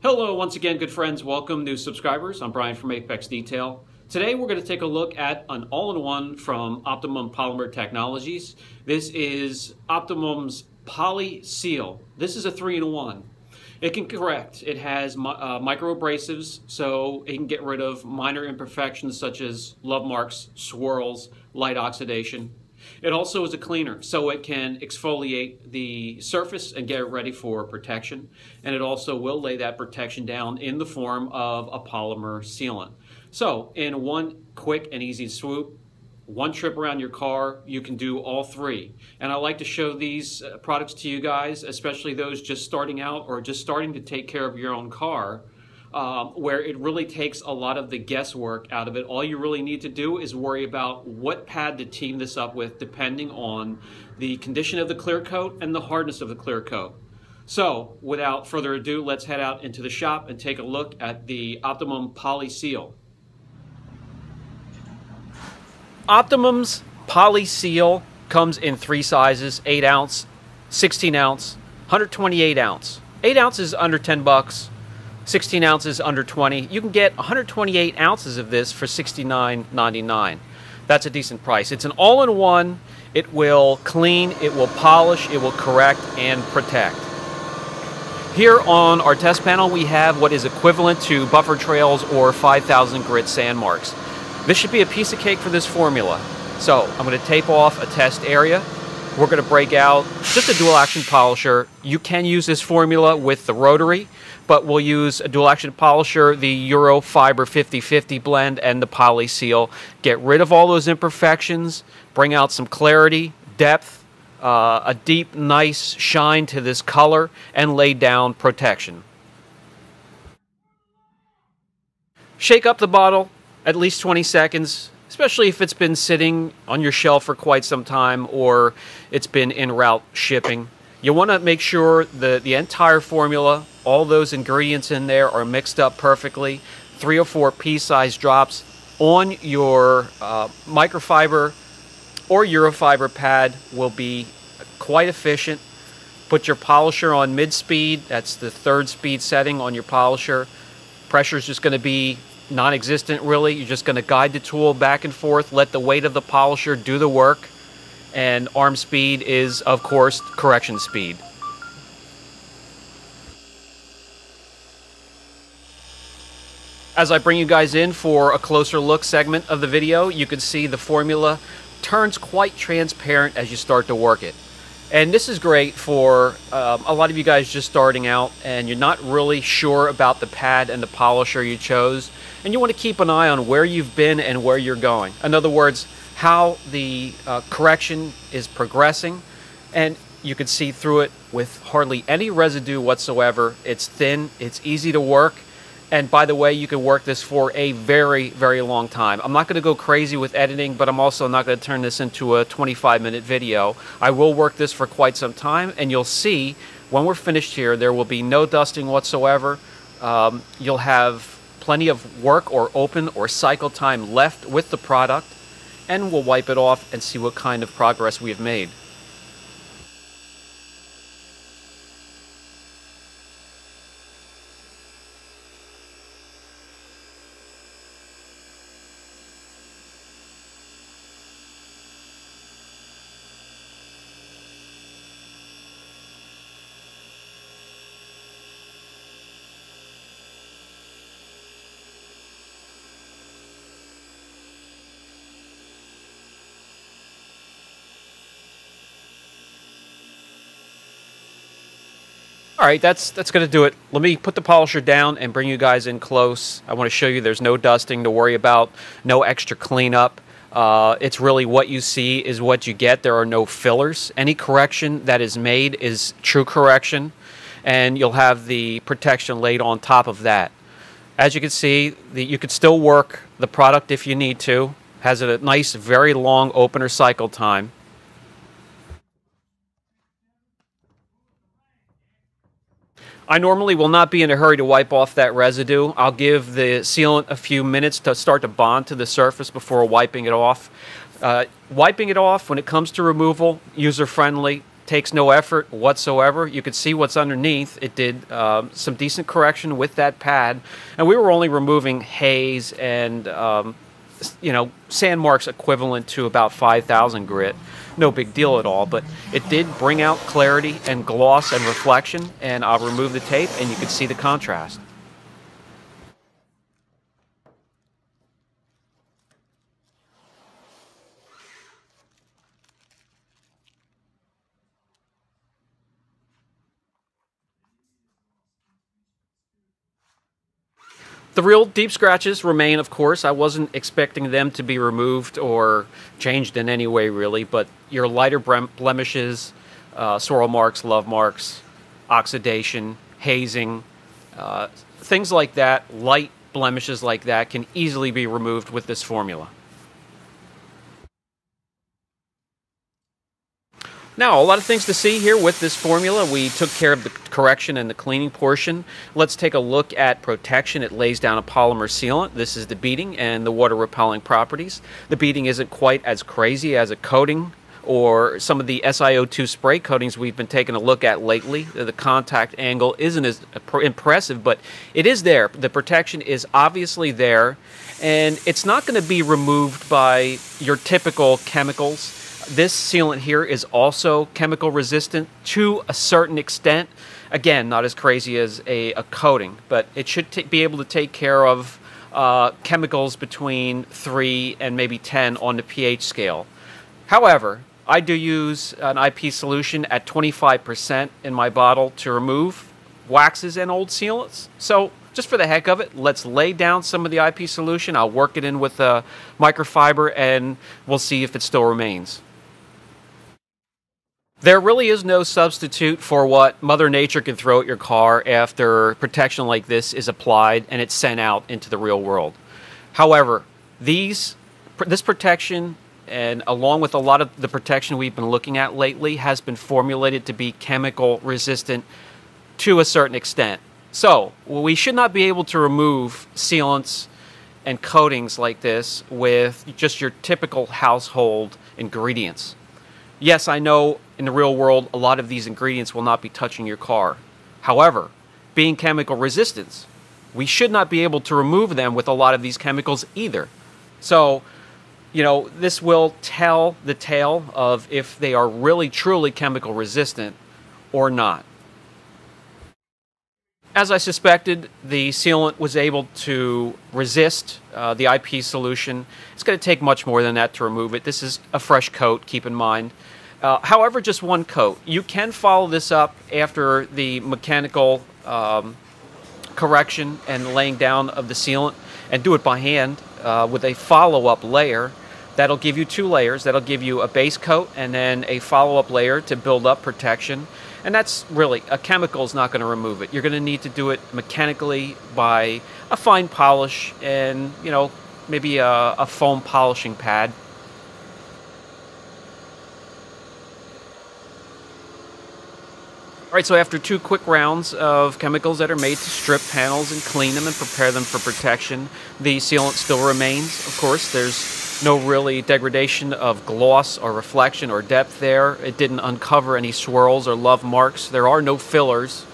Hello once again, good friends. Welcome new subscribers. I'm Brian from Apex Detail. Today we're going to take a look at an all-in-one from Optimum Polymer Technologies. This is Optimum's Poli-Seal. This is a 3-in-1. It can correct. It has micro abrasives, so it can get rid of minor imperfections such as love marks, swirls, light oxidation. It also is a cleaner, so it can exfoliate the surface and get it ready for protection. And it also will lay that protection down in the form of a polymer sealant. So in one quick and easy swoop, one trip around your car, you can do all three. And I like to show these products to you guys, especially those just starting out or just starting to take care of your own car. Where it really takes a lot of the guesswork out of it. All you really need to do is worry about what pad to team this up with depending on the condition of the clear coat and the hardness of the clear coat. So without further ado, let's head out into the shop and take a look at the Optimum Poli-Seal. Optimum's Poli-Seal comes in three sizes: 8 ounce, 16 ounce, 128 ounce. 8 ounces under 10 bucks. 16 ounces under 20. You can get 128 ounces of this for $69.99. That's a decent price. It's an all-in-one. It will clean, it will polish, it will correct, and protect. Here on our test panel, we have what is equivalent to buffer trails or 5,000 grit sand marks. This should be a piece of cake for this formula. So I'm going to tape off a test area. We're going to break out just a dual action polisher. You can use this formula with the rotary, but we'll use a dual action polisher, the Eurofiber 50/50 blend, and the Poli-Seal. Get rid of all those imperfections, bring out some clarity, depth, a deep, nice shine to this color, and lay down protection. Shake up the bottle at least 20 seconds, especially if it's been sitting on your shelf for quite some time or it's been en route shipping. You want to make sure that the entire formula, all those ingredients in there, are mixed up perfectly. 3 or 4 pea-sized drops on your microfiber or Eurofiber pad will be quite efficient. Put your polisher on mid-speed. That's the 3rd speed setting on your polisher. Pressure is just going to be non-existent, really. You're just going to guide the tool back and forth, let the weight of the polisher do the work. And arm speed is, of course, correction speed. As I bring you guys in for a closer look segment of the video, you can see the formula turns quite transparent as you start to work it. And this is great for a lot of you guys just starting out and you're not really sure about the pad and the polisher you chose. And you want to keep an eye on where you've been and where you're going. In other words, how the correction is progressing, and you can see through it with hardly any residue whatsoever. It's thin, it's easy to work, and by the way, you can work this for a very, very long time. I'm not going to go crazy with editing, but I'm also not going to turn this into a 25-minute video. I will work this for quite some time, and you'll see when we're finished here, there will be no dusting whatsoever. You'll have plenty of work or open or cycle time left with the product, and we'll wipe it off and see what kind of progress we have made. All right, that's going to do it. Let me put the polisher down and bring you guys in close. I want to show you there's no dusting to worry about, no extra cleanup. It's really what you see is what you get. There are no fillers. Any correction that is made is true correction, and you'll have the protection laid on top of that. As you can see, you could still work the product if you need to. Has a nice, very long opener cycle time. I normally will not be in a hurry to wipe off that residue. I'll give the sealant a few minutes to start to bond to the surface before wiping it off. Wiping it off when it comes to removal, user-friendly. takes no effort whatsoever. You could see what's underneath. It did some decent correction with that pad, and we were only removing haze and sand marks equivalent to about 5,000 grit. No big deal at all, but it did bring out clarity and gloss and reflection, and I'll remove the tape and you can see the contrast. The real deep scratches remain, of course. I wasn't expecting them to be removed or changed in any way, really, but your lighter blemishes, swirl marks, love marks, oxidation, hazing, things like that, light blemishes like that can easily be removed with this formula. Now, a lot of things to see here with this formula. We took care of the correction and the cleaning portion. Let's take a look at protection. It lays down a polymer sealant. This is the beading and the water repelling properties. The beading isn't quite as crazy as a coating or some of the SiO2 spray coatings we've been taking a look at lately. The contact angle isn't as impressive, but it is there. The protection is obviously there, and it's not going to be removed by your typical chemicals. This sealant here is also chemical resistant to a certain extent. Again, not as crazy as a coating, but it should be able to take care of chemicals between 3 and maybe 10 on the pH scale. However, I do use an IP solution at 25% in my bottle to remove waxes and old sealants. So just for the heck of it, let's lay down some of the IP solution. I'll work it in with a microfiber and we'll see if it still remains. There really is no substitute for what Mother Nature can throw at your car after protection like this is applied and it's sent out into the real world. However, this protection, and along with a lot of the protection we've been looking at lately, has been formulated to be chemical resistant to a certain extent. So, we should not be able to remove sealants and coatings like this with just your typical household ingredients. Yes, I know in the real world a lot of these ingredients will not be touching your car. However, being chemical resistant, we should not be able to remove them with a lot of these chemicals either. So, this will tell the tale of if they are really truly chemical resistant or not. As I suspected, the sealant was able to resist the IP solution. It's going to take much more than that to remove it. This is a fresh coat, keep in mind. However, just one coat. You can follow this up after the mechanical correction and laying down of the sealant and do it by hand with a follow-up layer. That'll give you 2 layers. That'll give you a base coat and then a follow-up layer to build up protection. And that's really, a chemical is not going to remove it. You're going to need to do it mechanically by a fine polish and, maybe a foam polishing pad. All right, so after 2 quick rounds of chemicals that are made to strip panels and clean them and prepare them for protection, the sealant still remains. Of course, there's no really degradation of gloss or reflection or depth there. It didn't uncover any swirls or love marks. There are no fillers.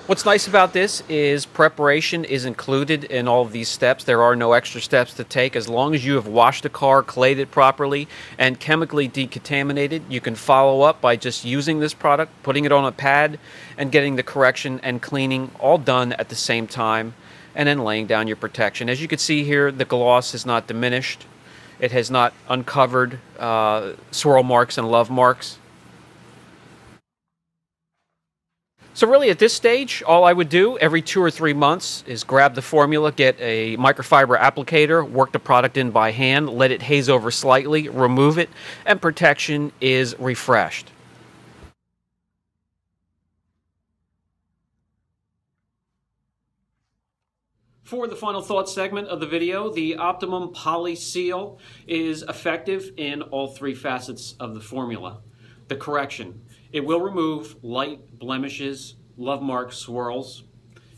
What's nice about this is preparation is included in all of these steps. There are no extra steps to take. As long as you have washed the car, clayed it properly, and chemically decontaminated, you can follow up by just using this product, putting it on a pad, and getting the correction and cleaning all done at the same time, and then laying down your protection. As you can see here, the gloss is not diminished. It has not uncovered swirl marks and love marks. So really at this stage, all I would do every 2 or 3 months is grab the formula, get a microfiber applicator, work the product in by hand, let it haze over slightly, remove it, and protection is refreshed. For the final thoughts segment of the video, the Optimum Poli-Seal is effective in all three facets of the formula. The correction. It will remove light blemishes, love marks, swirls.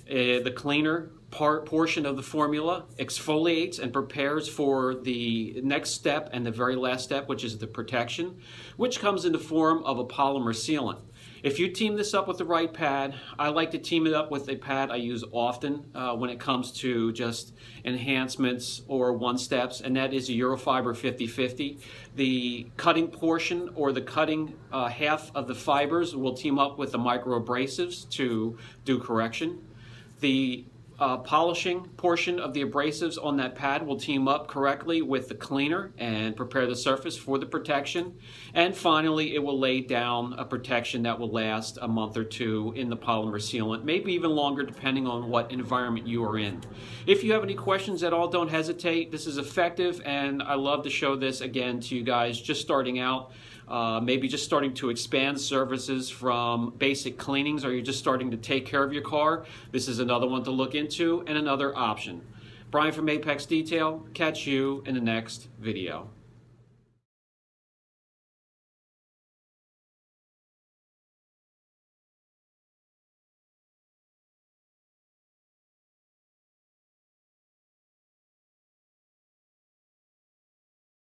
The cleaner portion of the formula exfoliates and prepares for the next step and the very last step, which is the protection, which comes in the form of a polymer sealant. If you team this up with the right pad, I like to team it up with a pad I use often when it comes to just enhancements or one-steps, and that is a Eurofiber 50/50. The cutting portion or the cutting half of the fibers will team up with the micro abrasives to do correction. The polishing portion of the abrasives on that pad will team up correctly with the cleaner and prepare the surface for the protection. And finally, it will lay down a protection that will last a month or two in the polymer sealant, maybe even longer depending on what environment you are in. If you have any questions at all, don't hesitate. This is effective, and I love to show this again to you guys just starting out. Maybe just starting to expand services from basic cleanings, or you're just starting to take care of your car. This is another one to look into and another option. Brian from Apex Detail. Catch you in the next video.